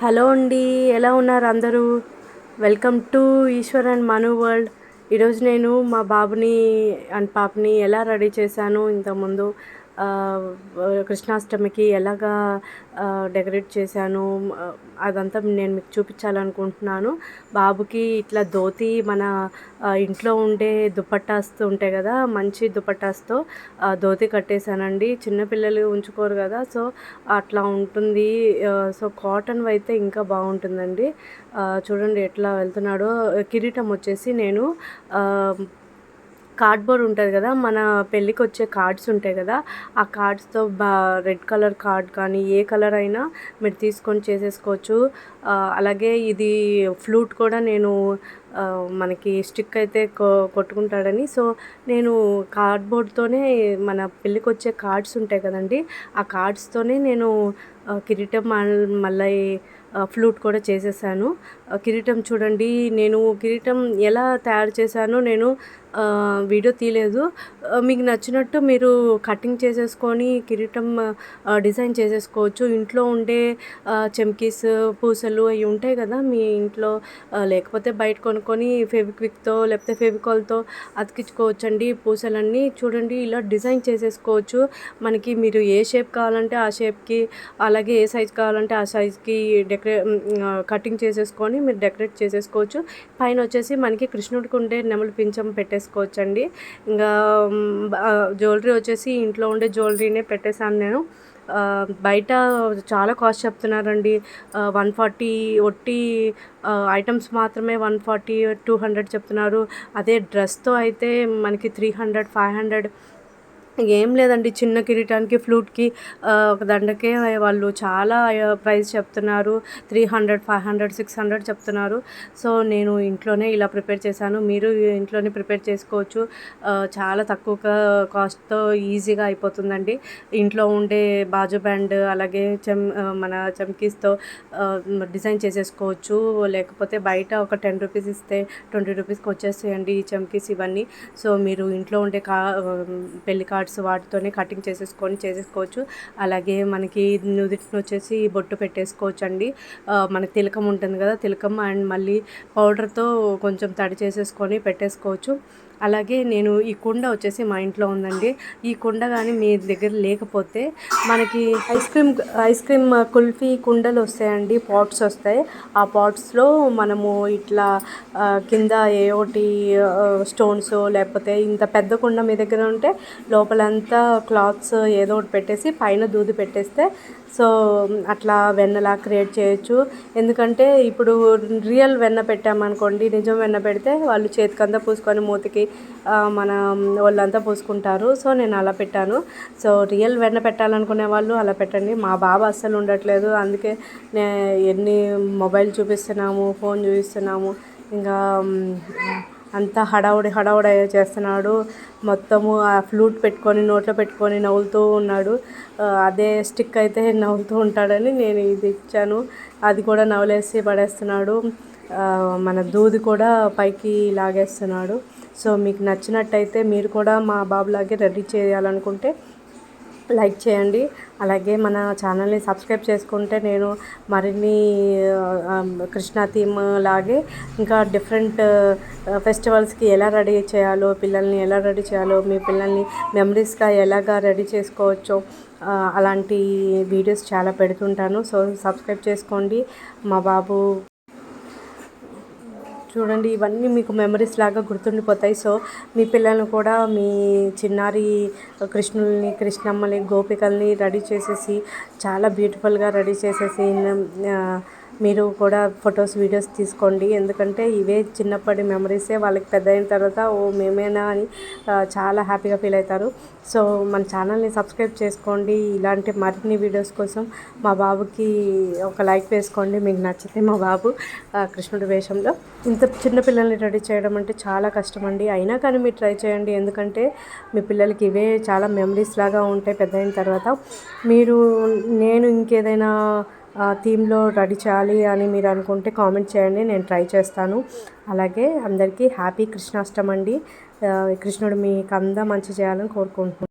Hello అండి, ఎలా ఉన్నారు అందరూ? Welcome to Eshwar and Manu world. ఈరోజు నేను మా బాబుని అండ్ పాపని ఎలా రెడీ చేశాను ఇంతకుముందు, కృష్ణాష్టమికి ఎలాగా డెకరేట్ చేశాను, అదంతా నేను మీకు చూపించాలనుకుంటున్నాను. బాబుకి ఇట్లా ధోతి మన ఇంట్లో ఉండే దుపట్టాస్తో ఉంటాయి కదా, మంచి దుపట్టాస్తో ధోతి కట్టేశానండి. చిన్నపిల్లలు ఉంచుకోరు కదా, సో అట్లా ఉంటుంది. సో కాటన్ అయితే ఇంకా బాగుంటుందండి. చూడండి ఎట్లా వెళ్తున్నాడో. కిరీటం వచ్చేసి నేను కార్డ్బోర్డ్ ఉంటుంది కదా, మన పెళ్ళికి వచ్చే కార్డ్స్ ఉంటాయి కదా, ఆ కార్డ్స్తో రెడ్ కలర్ కార్డ్ కానీ ఏ కలర్ అయినా మీరు తీసుకొని చేసేసుకోవచ్చు. అలాగే ఇది ఫ్లూట్ కూడా నేను మనకి స్టిక్ అయితే కొట్టుకుంటాడని, సో నేను కార్డ్బోర్డ్తోనే మన పెళ్ళికి వచ్చే కార్డ్స్ ఉంటాయి కదండి, ఆ కార్డ్స్తోనే నేను కిరీటం మళ్ళీ ఫ్లూట్ కూడా చేసేసాను. కిరీటం చూడండి, నేను కిరీటం ఎలా తయారు చేశానో నేను వీడియో తీయలేదు. మీకు నచ్చినట్టు మీరు కటింగ్ చేసేసుకొని కిరీటం డిజైన్ చేసేసుకోవచ్చు. ఇంట్లో ఉండే చెమ్కీస్, పూసలు అవి ఉంటాయి కదా మీ ఇంట్లో, లేకపోతే బయట కొనుక్కొని ఫెవిక్విక్తో లేకపోతే ఫెవికాల్తో అతికించుకోవచ్చండి పూసలన్నీ. చూడండి ఇలా డిజైన్ చేసేసుకోవచ్చు. మనకి మీరు ఏ షేప్ కావాలంటే ఆ షేప్కి, అలాగే ఏ సైజ్ కావాలంటే ఆ సైజ్కి కటింగ్ చేసేసుకొని మీరు డెకరేట్ చేసేసుకోవచ్చు. పైన వచ్చేసి మనకి కృష్ణుడికి ఉండే నెమలి పింఛం పెట్టేసుకోవచ్చండి. ఇంకా జ్యువెలరీ వచ్చేసి ఇంట్లో ఉండే జ్యువెలరీనే పెట్టేశాను నేను. బయట చాలా కాస్ట్ చెప్తున్నారండి. 140 ఒట్టి ఐటమ్స్ మాత్రమే 140, 200 చెప్తున్నారు. అదే డ్రెస్తో అయితే మనకి 300, 500. ఏం లేదండి, చిన్న కిరీటానికి ఫ్లూట్కి ఒక దండకే వాళ్ళు చాలా ప్రైస్ చెప్తున్నారు. 300, 500, 600 చెప్తున్నారు. సో నేను ఇంట్లోనే ఇలా ప్రిపేర్ చేశాను. మీరు ఇంట్లోనే ప్రిపేర్ చేసుకోవచ్చు. చాలా తక్కువ కాస్ట్తో ఈజీగా అయిపోతుందండి. ఇంట్లో ఉండే బాజు బ్యాండ్, అలాగే మన చమ్కీస్తో డిజైన్ చేసేసుకోవచ్చు. లేకపోతే బయట ఒక 10 రూపీస్ ఇస్తే 20 రూపీస్కి వచ్చేస్తాయండి ఈ చమ్కీస్ ఇవన్నీ. సో మీరు ఇంట్లో ఉండే పెళ్లి కార్డ్స్ వాటితోనే కటింగ్ చేసేసుకోవచ్చు. అలాగే మనకి నుదిటిని వచ్చేసి బొట్టు పెట్టేసుకోవచ్చు అండి. మనకి తిలకం ఉంటుంది కదా, తిలకం అండ్ మళ్ళీ పౌడర్తో కొంచెం తడి చేసేసుకొని పెట్టేసుకోవచ్చు. అలాగే నేను ఈ కుండ వచ్చేసి మా ఇంట్లో ఉందండి. ఈ కుండ కానీ మీ దగ్గర లేకపోతే మనకి ఐస్ క్రీమ్ కుల్ఫీ కుండలు వస్తాయండి, పాట్స్ వస్తాయి. ఆ పాట్స్లో మనము ఇట్లా కింద ఏ ఒకటి స్టోన్స్, లేకపోతే ఇంత పెద్ద కుండ మీ దగ్గర ఉంటే లోపలంతా క్లాత్స్ ఏదో ఒకటి పెట్టేసి పైన దూది పెట్టేస్తే సో అట్లా వెన్నలా క్రియేట్ చేయొచ్చు. ఎందుకంటే ఇప్పుడు రియల్ వెన్న పెట్టామనుకోండి, నిజం వెన్న పెడితే వాళ్ళు చేతికంతా పూసుకొని మూతికి మన వాళ్ళంతా పూసుకుంటారు. సో నేను అలా పెట్టాను. సో రియల్ వెన్న పెట్టాలనుకునే వాళ్ళు అలా పెట్టండి. మా బాబు అస్సలు ఉండట్లేదు, అందుకే ఎన్ని మొబైల్ చూపిస్తున్నాము, ఫోన్ చూపిస్తున్నాము, ఇంకా అంతా హడావుడి చేస్తున్నాడు. మొత్తము ఆ ఫ్లూట్ పెట్టుకొని నోట్లో పెట్టుకొని నవ్వులుతూ ఉన్నాడు. అదే స్టిక్ అయితే నవ్వుతూ ఉంటాడని నేను ఇది ఇచ్చాను. అది కూడా నవ్వులేసి పడేస్తున్నాడు. మన దూది కూడా పైకి లాగేస్తున్నాడు. సో మీకు నచ్చినట్టయితే మీరు కూడా మా బాబులాగే రెడీ చేయాలనుకుంటే లైక్ చేయండి. అలాగే మన ఛానల్ని సబ్స్క్రైబ్ చేసుకుంటే నేను మరిన్ని కృష్ణా థీమ్ లాగే ఇంకా డిఫరెంట్ ఫెస్టివల్స్కి ఎలా రెడీ చేయాలో, పిల్లల్ని ఎలా రెడీ చేయాలో, మీ పిల్లల్ని మెమరీస్గా ఎలాగా రెడీ చేసుకోవచ్చో అలాంటి వీడియోస్ చాలా పెడుతుంటాను. సో సబ్స్క్రైబ్ చేసుకోండి. మా బాబు చూడండి, ఇవన్నీ మీకు మెమరీస్ లాగా గుర్తుండిపోతాయి. సో మీ పిల్లలను కూడా మీ చిన్నారి కృష్ణుల్ని, కృష్ణమ్మని, గోపికల్ని రెడీ చేసేసి చాలా బ్యూటిఫుల్గా రెడీ చేసేసి మీరు కూడా ఫొటోస్, వీడియోస్ తీసుకోండి. ఎందుకంటే ఇవే చిన్నప్పటి మెమరీసే వాళ్ళకి పెద్ద అయిన తర్వాత ఓ మేమేనా అని చాలా హ్యాపీగా ఫీల్ అవుతారు. సో మన ఛానల్ని సబ్స్క్రైబ్ చేసుకోండి. ఇలాంటి మరిన్ని వీడియోస్ కోసం మా బాబుకి ఒక లైక్ వేసుకోండి మీకు నచ్చితే. మా బాబు కృష్ణుడి వేషంలో ఇంత చిన్న పిల్లల్ని రెడీ చేయడం అంటే చాలా కష్టం అండి. అయినా కానీ మీరు ట్రై చేయండి, ఎందుకంటే మీ పిల్లలకి ఇవే చాలా మెమరీస్ లాగా ఉంటాయి పెద్ద అయిన తర్వాత. నేను ఇంకేదైనా థీమ్లో రెడీ చేయాలి అని మీరు అనుకుంటే కామెంట్ చేయండి, నేను ట్రై చేస్తాను. అలాగే అందరికీ హ్యాపీ కృష్ణాష్టమి అండి. కృష్ణుడు మీకు అంతా మంచి చేయాలని కోరుకుంటున్నాను.